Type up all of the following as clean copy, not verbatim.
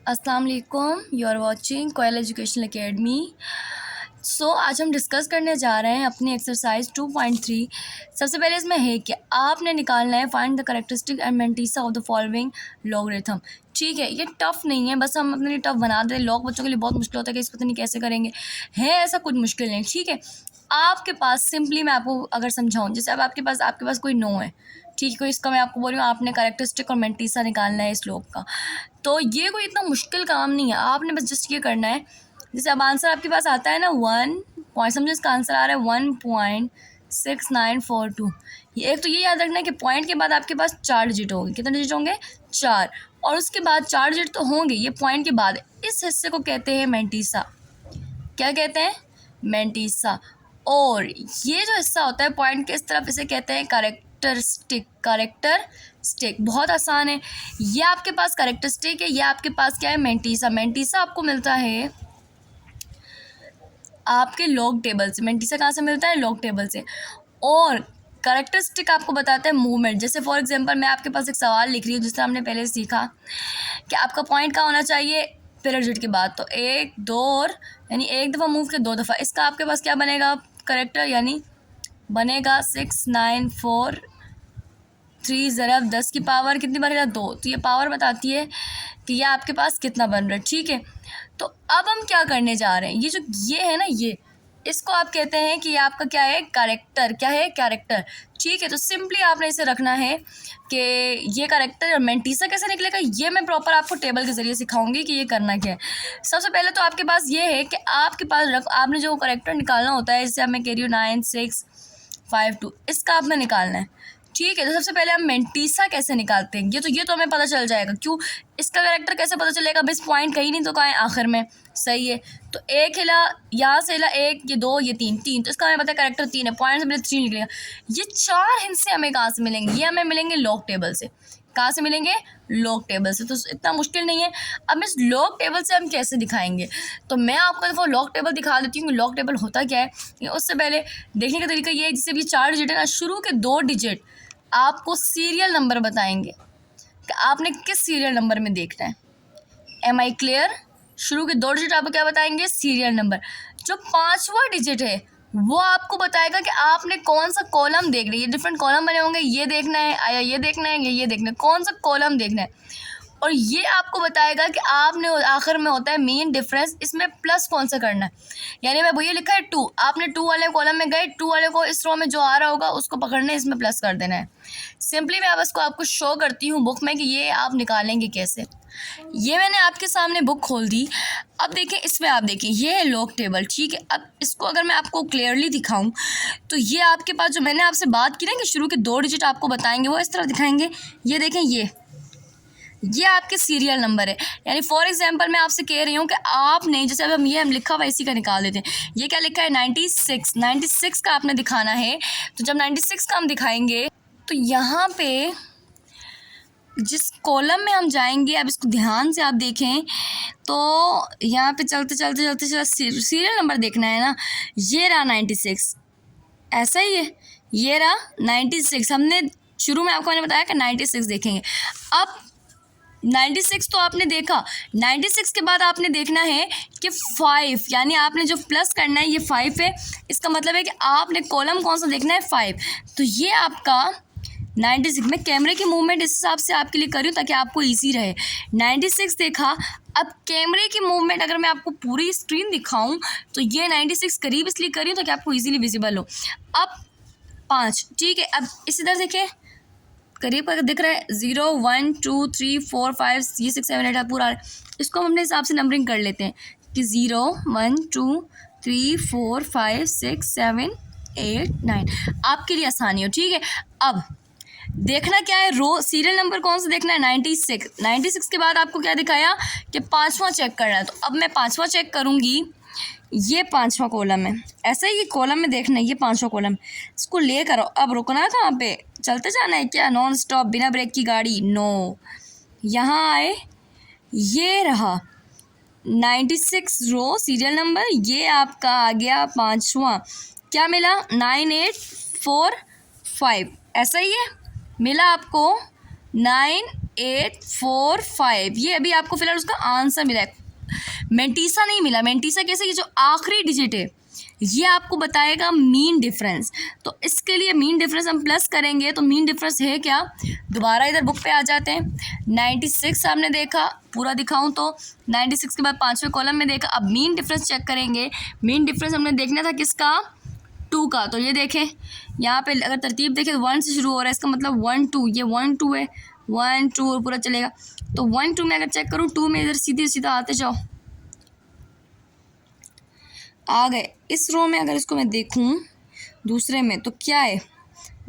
अस्सलाम वालेकुम, you are watching Koyal educational academy. आज हम डिस्कस करने जा रहे हैं अपनी एक्सरसाइज 2.3। सबसे पहले इसमें है कि आपने निकालना है find the characteristic and mantissa of the following logarithm. ठीक है, ये टफ़ नहीं है, बस हम अपने लिए टफ़ बना दें। लॉग बच्चों के लिए बहुत मुश्किल होता है कि इसको पता नहीं कैसे करेंगे, है ऐसा कुछ मुश्किल नहीं। ठीक है, आपके पास सिंपली मैं आपको अगर समझाऊँ, जैसे अब आपके पास कोई नो है, ठीक है, कोई इसका मैं आपको बोल रही हूँ आपने कैरेक्टरिस्टिक और मैंटीसा निकालना है इस लॉग का। तो ये कोई इतना मुश्किल काम नहीं है, आपने बस जस्ट ये करना है। जैसे अब आंसर आपके पास आता है ना 1 पॉइंट, समझो इसका आंसर आ रहा है 1.6942। ये एक तो ये याद रखना है कि पॉइंट के बाद आपके पास 4 डिजिट होंगे। कितने डिजिट होंगे? 4। और उसके बाद 4 डिजिट तो होंगे, ये पॉइंट के बाद। इस हिस्से को कहते हैं मैंटीसा। क्या कहते हैं? मैंटीसा। और ये जो हिस्सा होता है पॉइंट के इस तरफ, इसे कहते हैं कैरेक्टरिस्टिक। बहुत आसान है, ये आपके पास कैरेक्टरिस्टिक है, ये आपके पास क्या है? मैंटीसा। मैंटीसा आपको मिलता है आपके लॉग टेबल से। मैंटीसा कहाँ से मिलता है? लॉग टेबल से। और कैरेक्टरिस्टिक आपको बताता है मूवमेंट। जैसे फॉर एग्जांपल मैं आपके पास एक सवाल लिख रही हूँ, जिससे हमने पहले सीखा कि आपका पॉइंट कहाँ होना चाहिए? पहले डिजिट के बाद। तो 1 2 और यानी एक दफ़ा मूव के 2 दफ़ा। इसका आपके पास क्या बनेगा? करेक्टर यानी बनेगा 6943 ज़रब 10 की पावर कितनी बनेगा? 2। तो ये पावर बताती है कि ये आपके पास कितना बन रहा है। ठीक है, तो अब हम क्या करने जा रहे हैं? ये है ना, ये इसको आप कहते हैं कि ये आपका क्या है? कैरेक्टर। क्या है? कैरेक्टर। ठीक है, तो सिंपली आपने इसे रखना है कि ये कैरेक्टर। मैंटीसा कैसे निकलेगा ये मैं प्रॉपर आपको टेबल के ज़रिए सिखाऊंगी कि ये करना क्या है। सबसे पहले तो आपके पास ये है कि आपके पास आपने जो कैरेक्टर निकालना होता है, जैसे अब मैं कह रही हूँ 9652, इसका आपने निकालना है। ठीक है, तो सबसे पहले हम मैंटीसा कैसे निकालते हैं ये तो हमें पता चल जाएगा। क्यों? इसका कैरेक्टर कैसे पता चलेगा? बस पॉइंट कहीं नहीं तो कहाँ है? आखिर में। सही है, तो एक हिला, यहाँ से हिला 1, ये 2, ये 3, तो इसका हमें पता है कैरेक्टर 3 है। पॉइंट से पहले 3 निकलेगा। ये 4 हिस्से हमें कहाँ से मिलेंगे? ये हमें मिलेंगे लॉग टेबल से। कहाँ से मिलेंगे? लॉग टेबल से। तो इतना मुश्किल नहीं है। अब इस लॉग टेबल से हम कैसे दिखाएंगे? तो मैं आपको दफ़ा लॉग टेबल दिखा देती हूँ कि लॉग टेबल होता क्या है। उससे पहले देखने का तरीका ये है, जैसे भी 4 डिजिट है ना, शुरू के 2 डिजिट आपको सीरियल नंबर बताएंगे कि आपने किस सीरियल नंबर में देखना है। Am I clear? शुरू के 2 डिजिट आपको क्या बताएंगे? Serial number. जो 5वां डिजिट है वो आपको बताएगा कि आपने कौन सा कॉलम देखना है। ये डिफरेंट कॉलम बने होंगे, ये देखना है या ये देखना है या ये देखना है, कौन सा कॉलम देखना है। और ये आपको बताएगा कि आपने आखिर में होता है मेन डिफरेंस, इसमें प्लस कौन सा करना है। यानी मैं भैया लिखा है 2, आपने 2 वाले कॉलम में गए, 2 वाले को इस रो में जो आ रहा होगा उसको पकड़ने, इसमें प्लस कर देना है। सिंपली मैं अब इसको आपको शो करती हूँ बुक में कि ये आप निकालेंगे कैसे। ये मैंने आपके सामने बुक खोल दी। अब देखें, इसमें आप देखें ये है लॉग टेबल। ठीक है, अब इसको अगर मैं आपको क्लियरली दिखाऊं तो ये आपके पास जो मैंने आपसे बात की ना कि शुरू के 2 डिजिट आपको बताएंगे, वो इस तरह दिखाएंगे। ये देखें, ये आपके सीरियल नंबर है। यानी फॉर एग्जांपल मैं आपसे कह रही हूँ कि आपने जैसे अब हम लिखा हुआ इसी का निकाल देते हैं। ये क्या लिखा है? 96 का आपने दिखाना है। तो जब 96 का हम दिखाएंगे तो यहाँ पे जिस कॉलम में हम जाएंगे, अब इसको ध्यान से आप देखें तो यहाँ पे चलते सीरियल नंबर देखना है ना। ये रहा 96, ऐसा ही है। ये रहा 96, हमने शुरू में आपको मैंने बताया कि 96 देखेंगे। अब 96 तो आपने देखा, 96 के बाद आपने देखना है कि 5, यानी आपने जो प्लस करना है ये 5 है। इसका मतलब है कि आपने कॉलम कौन सा देखना है? 5। तो ये आपका 96, मैं कैमरे की मूवमेंट इस हिसाब से आपके लिए कर रही हूँ ताकि आपको इजी रहे। 96 देखा। अब कैमरे की मूवमेंट अगर मैं आपको पूरी स्क्रीन दिखाऊं तो ये 96 करीब इसलिए कर रही हूँ ताकि आपको इजीली विजिबल हो। अब 5, ठीक है, अब इस इधर देखें, करीब अगर दिख रहा है 0 1 2 3 4 5 ये 6 7 8 पूरा। इसको हम अपने हिसाब से नंबरिंग कर लेते हैं कि 0 1 2 3 4 5 6 7 8 9, आपके लिए आसानी हो। ठीक है, अब देखना क्या है? रो सीरियल नंबर कौन सा देखना है? 96 के बाद आपको क्या दिखाया कि 5वां चेक करना है। तो अब मैं 5वां चेक करूँगी। ये 5वां कॉलम है, ऐसा ही ये कॉलम में देखना है, ये 5वां कॉलम। इसको ले करो। अब रुकना कहाँ पे? चलते जाना है क्या नॉन स्टॉप बिना ब्रेक की गाड़ी? नो, यहाँ आए, ये रहा 96 रो सीरियल नंबर, ये आपका आ गया 5वां। क्या मिला? 9845, ऐसा ही है, मिला आपको 9845, ये अभी आपको फिलहाल उसका आंसर मिला है। मेंटीसा नहीं मिला। मेंटीसा कैसे, ये जो आखिरी डिजिट है ये आपको बताएगा मीन डिफरेंस। तो इसके लिए मीन डिफरेंस हम प्लस करेंगे, तो मीन डिफरेंस है क्या, दोबारा इधर बुक पे आ जाते हैं। 96 आपने देखा, पूरा दिखाऊं तो 96 के बाद 5वें कॉलम में देखा। अब मीन डिफरेंस चेक करेंगे। मीन डिफरेंस हमने देखना था किसका, 2 का। तो ये देखें यहाँ पे अगर तरतीब देखें 1 से शुरू हो रहा है, इसका मतलब 1 2, ये 1 2 है, 1 2 और पूरा चलेगा। तो 1 2 में अगर चेक करूँ, 2 में इधर सीधे सीधा आते जाओ, आ गए। इस रो में अगर इसको मैं देखूं दूसरे में तो क्या है,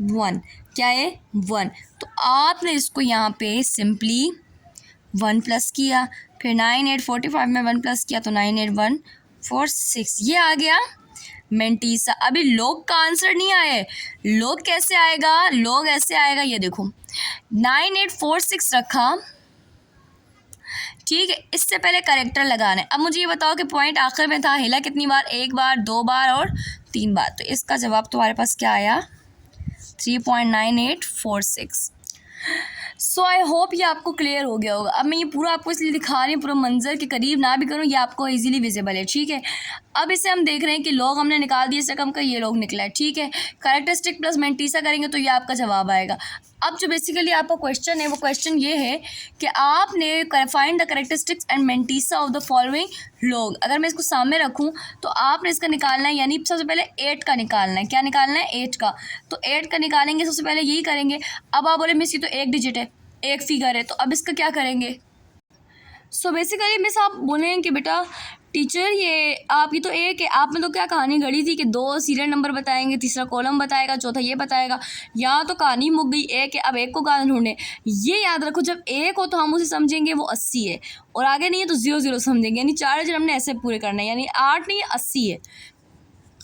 1, क्या है 1। तो आपने इसको यहाँ पे सिंपली 1 प्लस किया, फिर 9845 में 1 प्लस किया तो 98146, ये आ गया मेंटीसा। अभी लॉग का आंसर नहीं आया है। लॉग कैसे आएगा, लॉग ऐसे आएगा, ये देखो 9846 रखा, ठीक है। इससे पहले करेक्टर लगाना है। अब मुझे ये बताओ कि पॉइंट आखिर में था, हिला कितनी बार, 1 बार, 2 बार और 3 बार। तो इसका जवाब तुम्हारे पास क्या आया, 3.9846। सो आई होप ये आपको क्लियर हो गया होगा। अब मैं ये पूरा आपको इसलिए दिखा रही हूँ, पूरा मंजर के करीब ना भी करूँ, ये आपको इजीली विजिबल है, ठीक है। अब इसे हम देख रहे हैं कि लॉग हमने निकाल दिया, इससे कम का ये लॉग निकला है, ठीक है। कैरेक्टरिस्टिक प्लस मेंटीसा करेंगे तो ये आपका जवाब आएगा। अब जो बेसिकली आपका क्वेश्चन है वो क्वेश्चन ये है कि आपने find the characteristics and mantissa of the following log. अगर मैं इसको सामने रखूं तो आपने इसका निकालना है, यानी सबसे पहले 8 का निकालना है। क्या निकालना है, 8 का। तो 8 का निकालेंगे, सबसे पहले यही करेंगे। अब आप बोले मिस ये तो एक डिजिट है, एक फिगर है, तो अब इसका क्या करेंगे। सो बेसिकली मिस आप बोलें कि बेटा टीचर ये आपकी तो एक है, आपने तो क्या कहानी गढ़ी थी कि 2 सीरियल नंबर बताएंगे, तीसरा कॉलम बताएगा, चौथा ये बताएगा। यहाँ तो कहानी मुक गई, एक है, अब एक को कहाँ ढूंढे। ये याद रखो, जब एक हो तो हम उसे समझेंगे वो 80 है, और आगे नहीं है तो 0 0 समझेंगे, यानी 4 डिजिट हमने ऐसे पूरे करना है, यानी 8 नहीं है 80 है,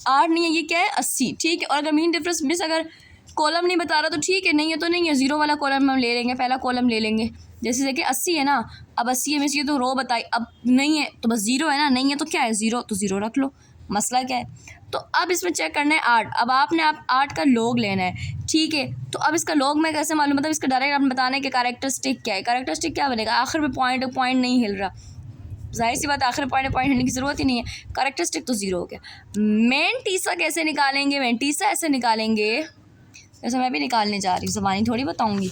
8 नहीं है, ये क्या है 80, ठीक है। और अगर मीन डिफरेंस मिस अगर कॉलम नहीं बता रहा तो ठीक है, नहीं है तो नहीं है, 0 वाला कॉलम हम ले लेंगे, पहला कॉलम ले लेंगे। जैसे देखिए 80 है ना, अब 80 है, मिस ये तो रो बताई, अब नहीं है तो बस 0 है ना, नहीं है तो क्या है 0, तो 0 रख लो, मसला क्या है। तो अब इसमें चेक करना है 8। अब आपने 8 का लॉग लेना है, ठीक है। तो अब इसका लॉग में कैसे मालूम, मतलब इसका डायरेक्ट आपने बताना है कि कैरेक्टरिस्टिक क्या है। कैरेक्टरिस्टिक क्या बनेगा, आखिर में पॉइंट नहीं हिल रहा, जाहिर सी बात आखिर पॉइंट हिलने की ज़रूरत ही नहीं है, कैरेक्टरिस्टिक तो 0 हो गया। मेंटीसा कैसे निकालेंगे, मेंटीसा ऐसे निकालेंगे जैसे मैं भी निकालने जा रही हूँ, ज़बानी थोड़ी बताऊँगी,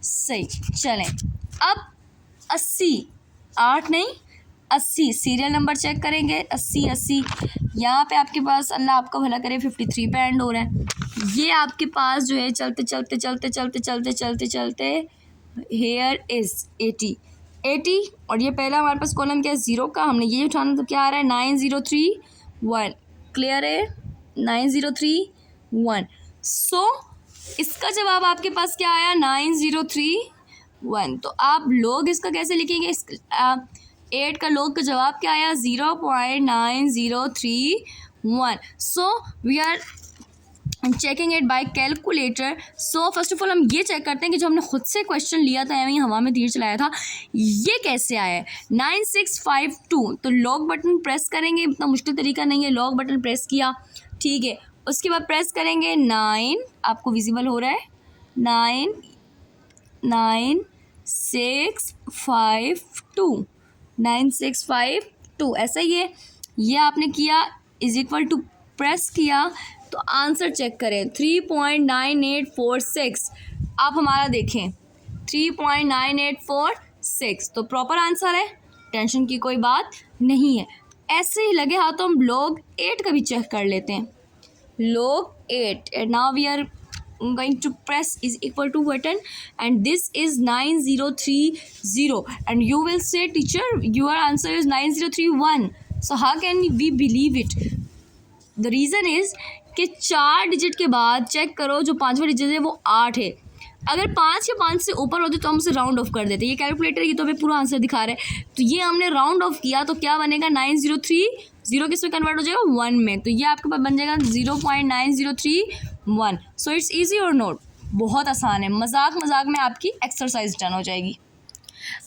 सही। चलें, अब 80, 8 नहीं 80, सीरियल नंबर चेक करेंगे, 80 यहाँ पे आपके पास, अल्लाह आपका भला करे, 53 पे एंड हो रहा है। ये आपके पास जो है चलते चलते चलते चलते चलते चलते चलते हेयर इज़ 80, और ये पहला हमारे पास कॉलम क्या है 0 का, हमने ये उठाना तो क्या आ रहा है 9031, क्लियर है 9031। सो इसका जवाब आपके पास क्या आया 9031। तो आप लोग इसका कैसे लिखेंगे, 8 का लोग का जवाब क्या आया 0.9031। So we are checking it by calculator. So first of all हम ये चेक करते हैं कि जो हमने खुद से क्वेश्चन लिया था यानी हवा में तीर चलाया था, ये कैसे आया है 9652। तो लॉक बटन प्रेस करेंगे, इतना मुश्किल तरीका नहीं है, लॉक बटन प्रेस किया, ठीक है। उसके बाद प्रेस करेंगे 9, आपको विजिबल हो रहा है 9652 ऐसा ही है। ये आपने किया इज इक्वल टू प्रेस किया तो आंसर चेक करें 3.9846। आप हमारा देखें 3.9846 तो प्रॉपर आंसर है, टेंशन की कोई बात नहीं है। ऐसे ही लगे हाथों हम log 8 का भी चेक कर लेते हैं, log 8 and now we are going to press is equal to button and this is 9030 and you will say teacher your answer is 9031, so how can we believe it? The reason is कि 4 digit के बाद check करो जो 5वां digit है वो 8 है, अगर 5 या 5 से ऊपर होते तो हम उसे राउंड ऑफ कर देते। ये कैलकुलेटर ये तो हमें पूरा आंसर दिखा रहा है, तो ये हमने राउंड ऑफ किया तो क्या बनेगा 903 किस में कन्वर्ट हो जाएगा 1 में, तो ये आपके पास बन जाएगा 0.9031। सो इट्स ईजी और नोट, बहुत आसान है, मजाक में आपकी एक्सरसाइज डन हो जाएगी।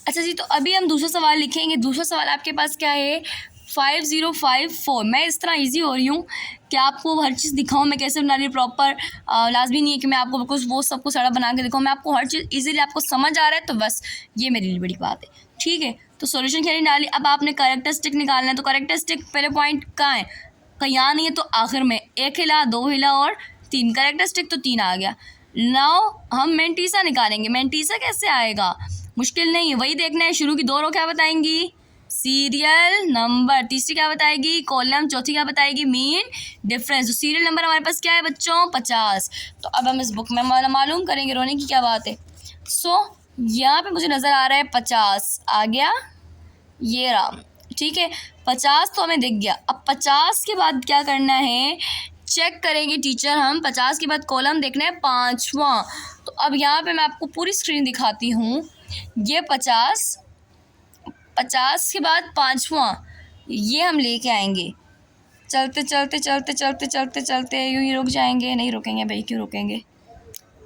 अच्छा जी, तो अभी हम दूसरा सवाल लिखेंगे। दूसरा सवाल आपके पास क्या है 5054। मैं इस तरह इजी हो रही हूँ कि आपको हर चीज़ दिखाऊँ मैं कैसे बना रही हूँ प्रॉपर। लाजमी नहीं है कि मैं आपको बिल्कुल वो सब कुछ सारा बना के दिखाऊँ, मैं आपको हर चीज़ इजीली आपको समझ आ रहा है तो बस ये मेरे लिए बड़ी बात है, ठीक है। तो सॉल्यूशन खेली डाली, अब आपने कैरेक्टरिस्टिक निकालना है। तो कैरेक्टरिस्टिक पहले पॉइंट कहाँ है, कहीं यहाँ नहीं है तो आखिर में, 1 हिला 2 हिला और 3, कैरेक्टरिस्टिक तो 3 आ गया। नाउ हम मेंटीसा निकालेंगे। मेंटीसा कैसे आएगा, मुश्किल नहीं है, वही देखना है। शुरू की 2 रो क्या बताएंगी, सीरियल नंबर, तीसरी क्या बताएगी कॉलम, चौथी क्या बताएगी मीन डिफरेंस। तो सीरियल नंबर हमारे पास क्या है बच्चों 50। तो अब हम इस बुक में मालूम करेंगे, रोने की क्या बात है। यहाँ पे मुझे नज़र आ रहा है 50 आ गया, ये रहा, ठीक है 50 तो हमें दिख गया। अब 50 के बाद क्या करना है, चेक करेंगे टीचर हम 50 के बाद कॉलम देखना है 5वां। तो अब यहाँ पे मैं आपको पूरी स्क्रीन दिखाती हूँ, ये 50 के बाद 5वां ये हम लेके आएंगे। चलते चलते चलते चलते चलते चलते यूँ ही रुक जाएंगे, नहीं रुकेंगे भाई, क्यों रुकेंगे,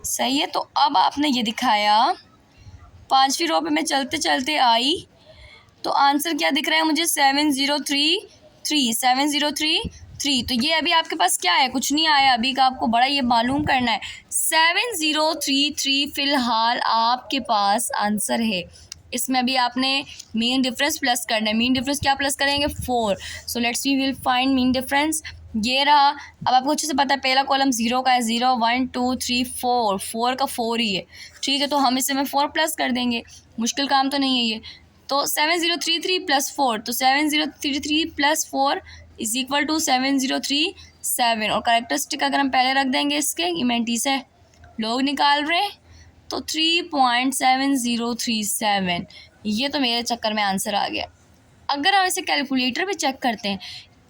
सही है। तो अब आपने ये दिखाया 5वीं रो पे मैं चलते चलते आई, तो आंसर क्या दिख रहा है मुझे 7033। तो ये अभी आपके पास क्या है, कुछ नहीं आया अभी का, आपको बड़ा ये मालूम करना है। 7033 फ़िलहाल आपके पास आंसर है। इसमें अभी आपने मीन डिफरेंस प्लस करना है। मीन डिफरेंस क्या प्लस करेंगे 4। So let's we will find mean difference, ये रहा। अब आपको अच्छे से पता है पहला कॉलम 0 का है, 0 1 2 3 4 का 4 ही है, ठीक है। तो हम इसे में 4 प्लस कर देंगे, मुश्किल काम तो नहीं है ये। तो 7033 + 4, तो 7033 + 4 = 7037। और कैरेक्टरिस्टिक अगर हम पहले रख देंगे इसके, इमेंटी से लोग निकाल रहे तो 3.7037, ये तो मेरे चक्कर में आंसर आ गया। अगर हम इसे कैलकुलेटर पे चेक करते हैं,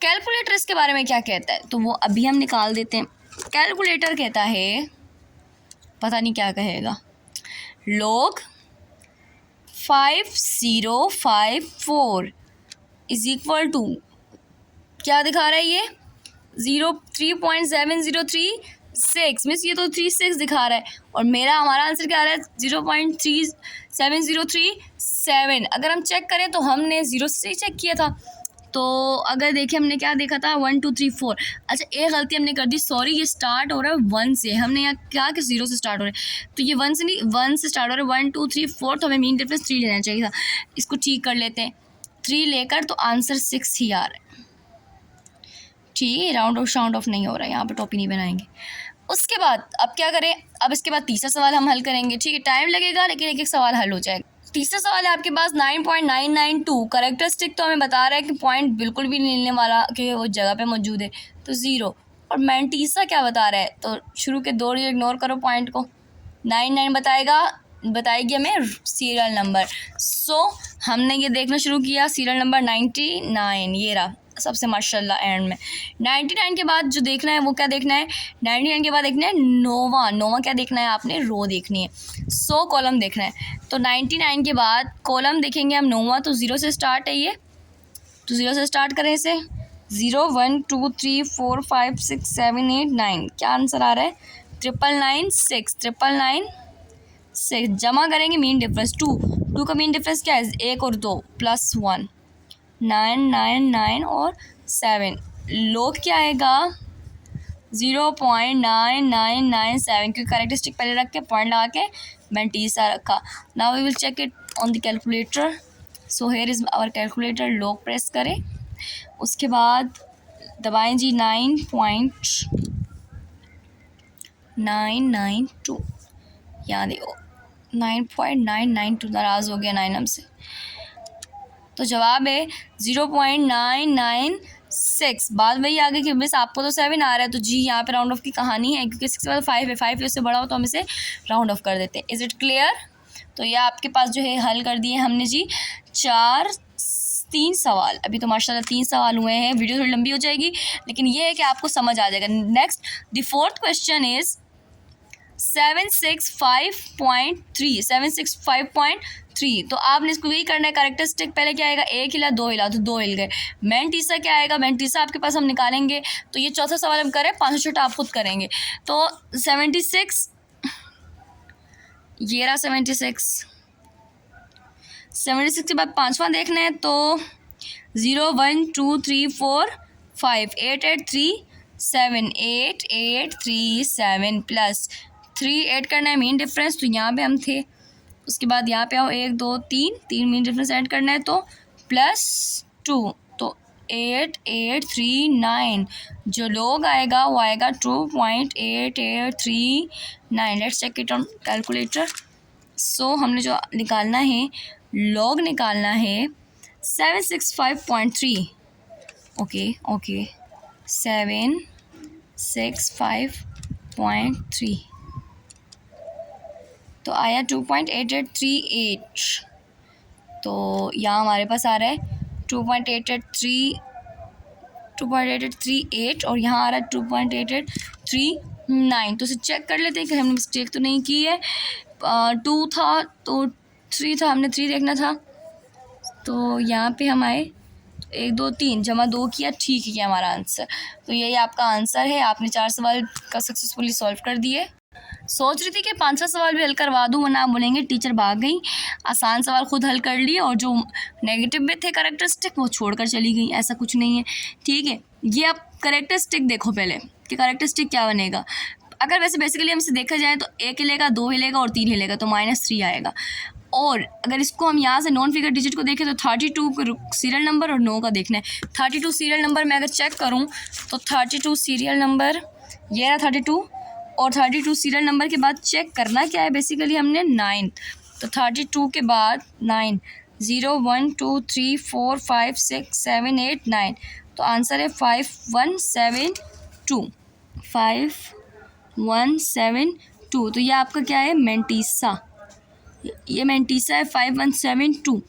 कैलकुलेटर इसके बारे में क्या कहता है, तो वो अभी हम निकाल देते हैं। कैलकुलेटर कहता है, पता नहीं क्या कहेगा, log 5054 = क्या दिखा रहा है ये 3.7036 मीन्स ये तो 36 दिखा रहा है, और हमारा आंसर क्या आ रहा है 0.37037। अगर हम चेक करें तो हमने 0 से चेक किया था, तो अगर देखें हमने क्या देखा था 1 2 3 4। अच्छा एक गलती हमने कर दी, सॉरी, ये स्टार्ट हो रहा है 1 से, हमने यहाँ क्या कि 0 से स्टार्ट हो रहा है, तो ये 1 से नहीं 1 से स्टार्ट हो रहा है, 1 2 3 4, तो हमें मीन डिफरेंस 3 लेना चाहिए था। इसको ठीक कर लेते हैं, 3 लेकर तो आंसर 6 ही आ रहा है, ठीक है। राउंड ऑफ शाउंड ऑफ नहीं हो रहा है, यहाँ पर टॉपी नहीं बनाएंगे। उसके बाद अब क्या करें, अब इसके बाद तीसरा सवाल हम हल करेंगे, ठीक है। टाइम लगेगा लेकिन एक एक सवाल हल हो जाएगा। तीसरा सवाल है आपके पास 9.992। कैरेक्टरिस्टिक तो हमें बता रहा है कि पॉइंट बिल्कुल भी नहीं लेने वाला कि वो जगह पे मौजूद है, तो 0। और मेंटीसा क्या बता रहा है, तो शुरू के 2 इग्नोर करो पॉइंट को, 99 बताएगी हमें सीरियल नंबर। सो हमने ये देखना शुरू किया, सीरियल नंबर 99, ये रहा सबसे माशाल्लाह एंड में। 99 के बाद जो देखना है वो क्या देखना है, 99 के बाद देखना है नोवा क्या देखना है आपने, रो देखनी है। सो कॉलम देखना है, तो 99 के बाद कॉलम देखेंगे हम नोवा, तो 0 से स्टार्ट है ये, तो 0 से स्टार्ट करें इसे, 0 1 2 3 4 5 6 7 8 9, क्या आंसर आ रहा है 999 जमा करेंगे मीन डिफरेंस 2 का मीन डिफरेंस क्या है 1 और 2 +1 999 और 7, लोग क्या आएगा 0.9997, क्योंकि कैरेक्टरिस्टिक पहले रख के पॉइंट लगा के मेंटीसा रखा। Now we will check it on the calculator. So here is our calculator, log press करें, उसके बाद दबाएं जी 9.992, यहाँ देखो 9.992, नाराज़ हो गया 9 हमसे, तो जवाब है 0.996। बात वही आ गई कि मिस आपको तो 7 आ रहा है, तो जी यहाँ पे राउंड ऑफ की कहानी है, क्योंकि 6 के बाद 5 है, 5 इससे बड़ा हो तो हम इसे राउंड ऑफ कर देते हैं। Is it clear. तो यह आपके पास जो है हल कर दिए हमने जी 3 सवाल। अभी तो माशाल्लाह 3 सवाल हुए हैं, वीडियो थोड़ी लंबी हो जाएगी लेकिन ये है कि आपको समझ आ जाएगा। Next the fourth question is 765.3। तो आपने इसको यही करना है, कैरेक्टरिस्टिक पहले क्या आएगा 1 हिला 2 हिला, तो 2 हिल गए। मेंटीसा क्या आएगा, मेंटीसा आपके पास हम निकालेंगे, तो ये चौथा सवाल हम करें, 5 छोटा आप खुद करेंगे। तो 76, ये रहा 76 के बाद 5वां देखना है, तो 0 1 2 3 4 5 8 8 3 7 8 8 3 7 प्लस 3 ऐड करना है मीन डिफरेंस, तो यहाँ पे हम थे। उसके बाद यहाँ पे आओ 1 2 3 मीन डिफरेंस ऐड करना है तो +2, तो 8 8 3 9, जो लॉग आएगा वो आएगा 2.8839। Let's check it on calculator. So हमने जो निकालना है, लॉग निकालना है 765.3। ओके 765.3, तो आया 2.8838। तो यहाँ हमारे पास आ रहा है 2.8838 और यहाँ आ रहा है 2.8839। तो इसे चेक कर लेते हैं कि हमने मिस्टेक तो नहीं की है। 2 था तो 3 था, हमने 3 देखना था। तो यहाँ पे हम आए 1 2 3 जमा 2 किया, ठीक है हमारा आंसर। तो यही आपका आंसर है। आपने 4 सवाल का सक्सेसफुली सॉल्व कर दिए। सोच रही थी कि 5 सवाल भी हल करवा दूँ, वरना आप बोलेंगे टीचर भाग गई। आसान सवाल खुद हल कर लिए और जो नेगेटिव में थे कैरेक्टरिस्टिक वो छोड़कर चली गई। ऐसा कुछ नहीं है, ठीक है। ये आप कैरेक्टरिस्टिक देखो पहले कि कैरेक्टरिस्टिक क्या बनेगा। अगर वैसे बेसिकली हमसे देखा जाए तो 1 हिलेगा, 2 हिलेगा और 3 हिलेगा, तो -3 आएगा। और अगर इसको हम यहाँ से नॉन फिगर डिजिट को देखें तो 32 को सीरियल नंबर और 9 का देखना है। 32 सीरियल नंबर मैं अगर चेक करूँ तो 32 सीरियल नंबर ये रहा 32, और 32 सीरियल नंबर के बाद चेक करना क्या है, बेसिकली हमने 9, तो 32 के बाद 9, 0 1 2 3 4 5 6 7 8 9, तो आंसर है 5172। 5172, तो ये आपका क्या है, मेंटीसा। ये मेंटीसा है 5172।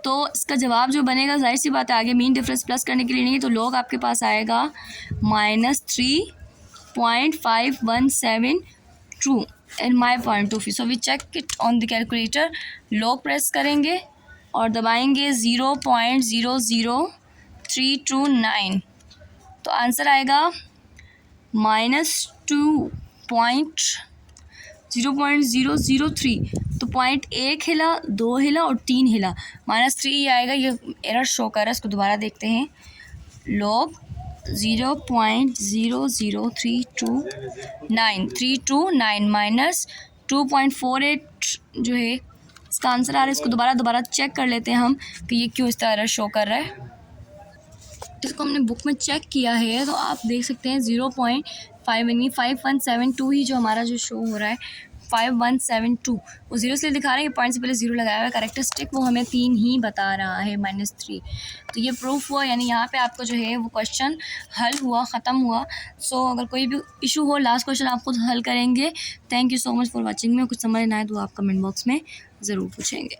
तो इसका जवाब जो बनेगा, जाहिर सी बात है आगे मीन डिफरेंस प्लस करने के लिए नहीं है, तो लॉग आपके पास आएगा -3.5172 in my point of view. So we check it on the calculator. Log press करेंगे और दबाएंगे 0.00329, तो आंसर आएगा -0.003। तो 1 हिला, 2 हिला और 3 हिला, -3 आएगा। ये एरर शो कर रहा है, इसको दोबारा देखते हैं। लॉग 0.00329 -2.48 जो है इसका आंसर आ रहा है। इसको दोबारा चेक कर लेते हैं हम कि ये क्यों इस तरह एरर शो कर रहा है। इसको हमने बुक में चेक किया है, तो आप देख सकते हैं 5172 ही जो हमारा जो शो हो रहा है, 5172 वो 0 इसलिए दिखा रहा है कि पॉइंट से पहले 0 लगाया हुआ है। कैरेक्टरिस्टिक वो हमें 3 ही बता रहा है, -3। तो ये प्रूफ हुआ, यानी यहाँ पे आपका जो है वो क्वेश्चन हल हुआ, ख़त्म हुआ। सो अगर कोई भी इशू हो, लास्ट क्वेश्चन आप खुद हल करेंगे। Thank you so much for watching में। कुछ समझ ना आए तो आप कमेंट बॉक्स में ज़रूर पूछेंगे।